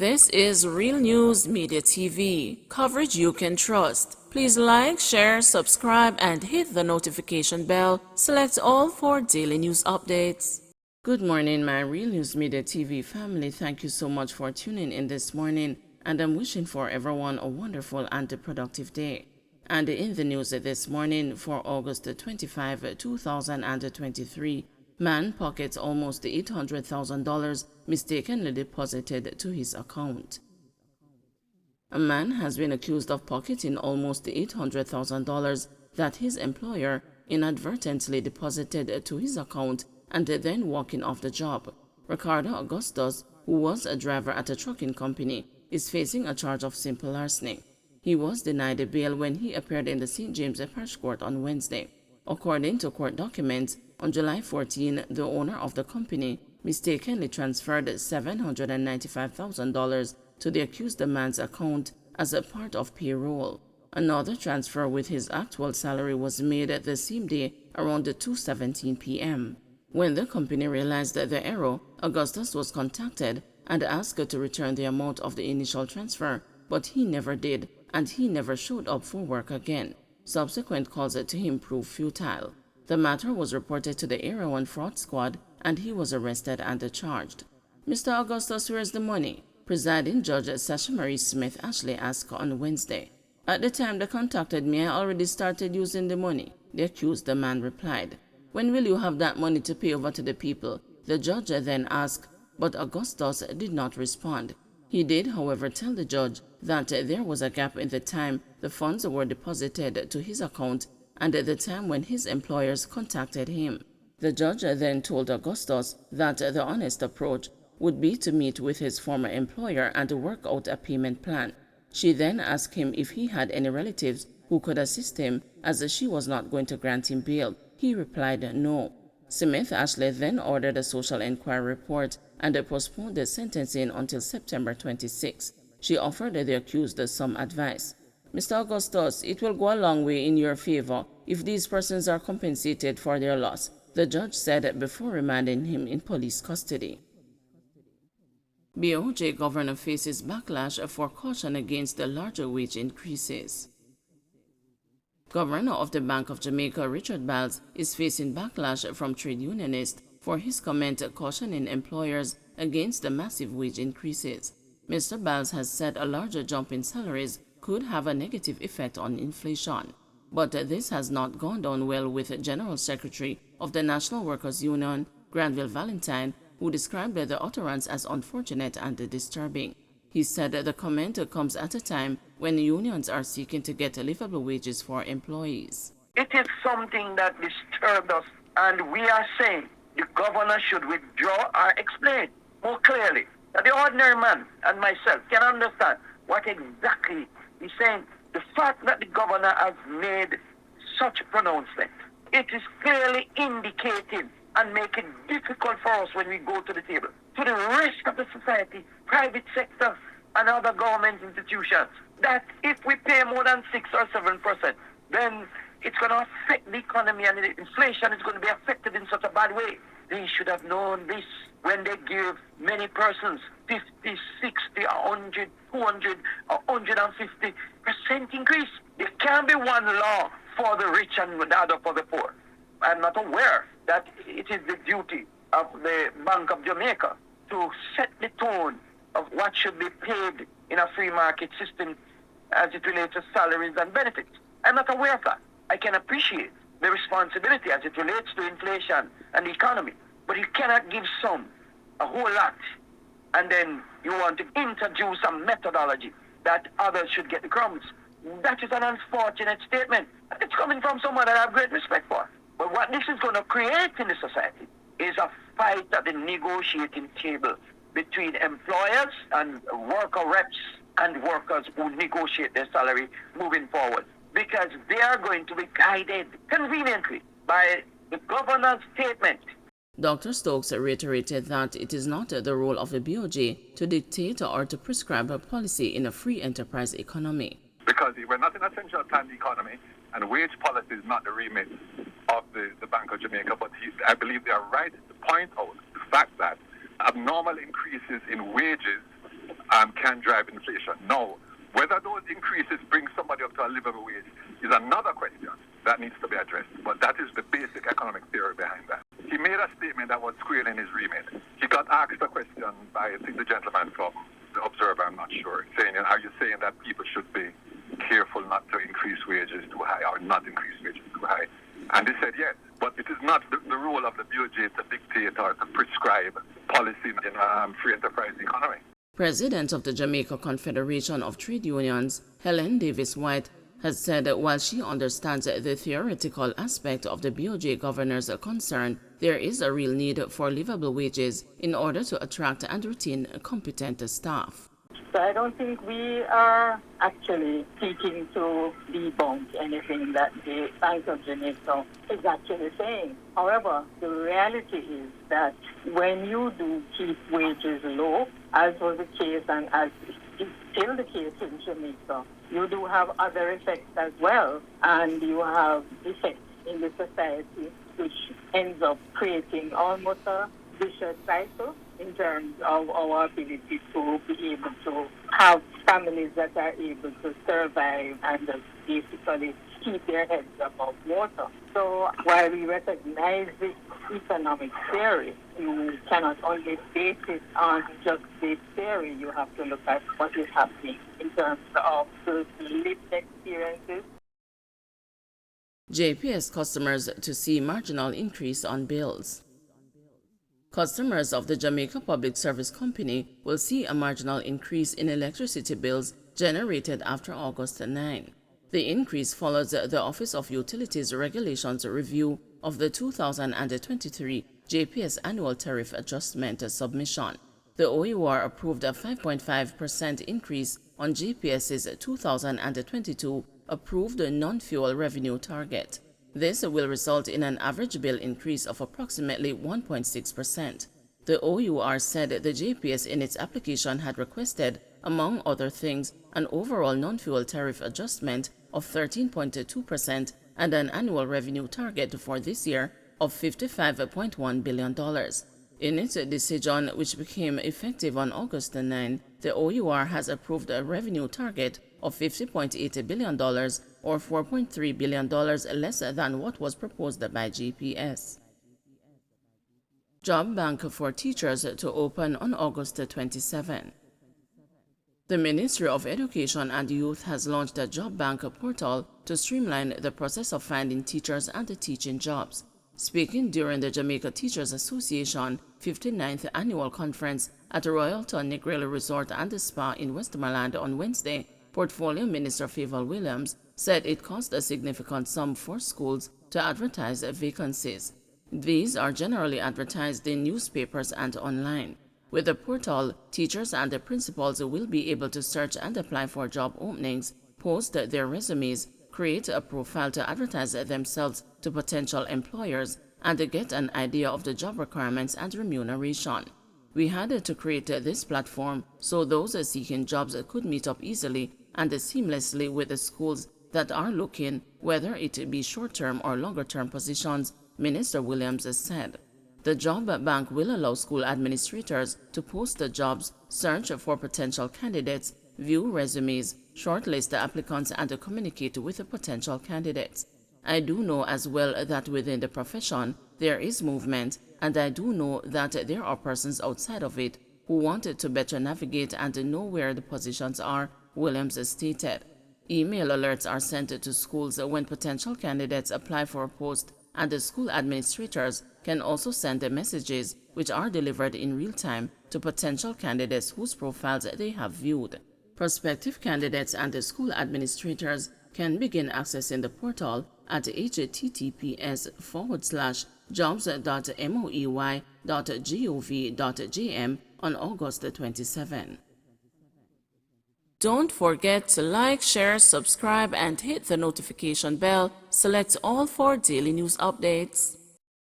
This is Real News Media TV, coverage you can trust. Please like, share, subscribe, and hit the notification bell. Select all for daily news updates. Good morning, my Real News Media TV family. Thank you so much for tuning in this morning, and I'm wishing for everyone a wonderful and a productive day. And in the news this morning for August 25, 2023, man pockets almost $800,000 mistakenly deposited to his account. A man has been accused of pocketing almost $800,000 that his employer inadvertently deposited to his account and then walking off the job. Ricardo Augustus, who was a driver at a trucking company, is facing a charge of simple larceny. He was denied a bail when he appeared in the St. James Parish Court on Wednesday. According to court documents, on July 14, the owner of the company mistakenly transferred $795,000 to the accused man's account as a part of payroll. Another transfer with his actual salary was made the same day around 2:17 p.m. When the company realized the error, Augustus was contacted and asked to return the amount of the initial transfer, but he never did, and he never showed up for work again. Subsequent calls to him proved futile. The matter was reported to the Area 1 Fraud Squad, and he was arrested and charged. Mr. Augustus, where's the money? Presiding Judge Sasha Smith Ashley asked on Wednesday. At the time they contacted me, I already started using the money, the accused man replied. When will you have that money to pay over to the people? The judge then asked, but Augustus did not respond. He did, however, tell the judge that there was a gap in the time the funds were deposited to his account and at the time when his employers contacted him. The judge then told Augustus that the honest approach would be to meet with his former employer and to work out a payment plan. She then asked him if he had any relatives who could assist him, as she was not going to grant him bail. He replied no. Smith Ashley then ordered a social inquiry report and postponed the sentencing until September 26. She offered the accused some advice. Mr. Augustus, it will go a long way in your favor if these persons are compensated for their loss, the judge said before remanding him in police custody. BOJ governor faces backlash for caution against the larger wage increases. Governor of the Bank of Jamaica, Richard Biles, is facing backlash from trade unionists for his comment cautioning employers against the massive wage increases. Mr. Biles has said a larger jump in salaries could have a negative effect on inflation. But this has not gone down well with General Secretary of the National Workers Union, Granville Valentine, who described the utterance as unfortunate and disturbing. He said the comment comes at a time when unions are seeking to get livable wages for employees. It is something that disturbed us, and we are saying the governor should withdraw or explain more clearly that the ordinary man and myself can understand what exactly he's saying. The fact that the governor has made such a pronouncement, it is clearly indicating and making it difficult for us when we go to the table. To the rest of the society, private sector, and other government institutions, that if we pay more than 6 or 7%, then it's going to affect the economy and the inflation is going to be affected in such a bad way. They should have known this when they give many persons 50, 60, 100, 200, or 150% increase. There can't be one law for the rich and the other for the poor. I'm not aware that it is the duty of the Bank of Jamaica to set the tone of what should be paid in a free market system as it relates to salaries and benefits. I'm not aware of that. I can appreciate the responsibility as it relates to inflation and the economy, but you cannot give some a whole lot and then you want to introduce a methodology that others should get the crumbs. That is an unfortunate statement. It's coming from someone that I have great respect for. But what this is going to create in the society is a fight at the negotiating table between employers and worker reps and workers who negotiate their salary moving forward, because they are going to be guided conveniently by the governor's statement. Dr. Stokes reiterated that it is not the role of the BOJ to dictate or to prescribe a policy in a free enterprise economy. Because we're not in a central planned economy, and wage policy is not the remit of the Bank of Jamaica, but I believe they are right to point out the fact that abnormal increases in wages can drive inflation. Now, whether those increases bring somebody up to a livable wage is another question that needs to be addressed. But that is the basic economic theory behind that. He made a statement that was squarely in his remit. He got asked a question by, I think, the gentleman from the Observer, I'm not sure, saying, are you saying that people should be careful not to increase wages too high or not increase wages too high? And they said yes, but it is not the role of the BOJ to dictate or to prescribe policy in a free enterprise economy. President of the Jamaica Confederation of Trade Unions, Helen Davis White, has said that while she understands the theoretical aspect of the BOJ governor's concern, there is a real need for livable wages in order to attract and retain competent staff. So I don't think we are actually seeking to debunk anything that the Bank of Jamaica is actually saying. However, the reality is that when you do keep wages low, as was the case and as is still the case in Jamaica, you do have other effects as well, and you have effects in the society which ends up creating almost a vicious cycle in terms of our ability to be able to have families that are able to survive and basically keep their heads above water. So while we recognize this economic theory, you cannot only base it on just this theory. You have to look at what is happening in terms of the lived experiences. JPS customers to see marginal increase on bills. Customers of the Jamaica Public Service Company will see a marginal increase in electricity bills generated after August 9. The increase follows the Office of Utilities Regulations review of the 2023 JPS Annual Tariff Adjustment submission. The OUR approved a 5.5% increase on JPS's 2022 approved non-fuel revenue target. This will result in an average bill increase of approximately 1.6%. The OUR said the JPS in its application had requested, among other things, an overall non-fuel tariff adjustment of 13.2% and an annual revenue target for this year of $55.1 billion. In its decision, which became effective on August 9, the OUR has approved a revenue target of $50.8 billion or $4.3 billion less than what was proposed by JPS. Job Bank for Teachers to open on August 27. The Ministry of Education and Youth has launched a Job Bank portal to streamline the process of finding teachers and teaching jobs. Speaking during the Jamaica Teachers Association 59th Annual Conference at Royalton Negril Resort and Spa in Westmoreland on Wednesday, Portfolio Minister Favour Williams said it cost a significant sum for schools to advertise vacancies. These are generally advertised in newspapers and online. With the portal, teachers and the principals will be able to search and apply for job openings, post their resumes, create a profile to advertise themselves to potential employers, and get an idea of the job requirements and remuneration. We had to create this platform so those seeking jobs could meet up easily and seamlessly with the schools that are looking, whether it be short-term or longer-term positions, Minister Williams said. The Job Bank will allow school administrators to post the jobs, search for potential candidates, view resumes, shortlist the applicants, and communicate with the potential candidates. I do know as well that within the profession there is movement, and I do know that there are persons outside of it who wanted to better navigate and know where the positions are, Williams stated. Email alerts are sent to schools when potential candidates apply for a post, and the school administrators can also send the messages, which are delivered in real time, to potential candidates whose profiles they have viewed. Prospective candidates and the school administrators can begin accessing the portal at https://jobs.moey.gov.jm on August 27. Don't forget to like, share, subscribe, and hit the notification bell. Select all for daily news updates.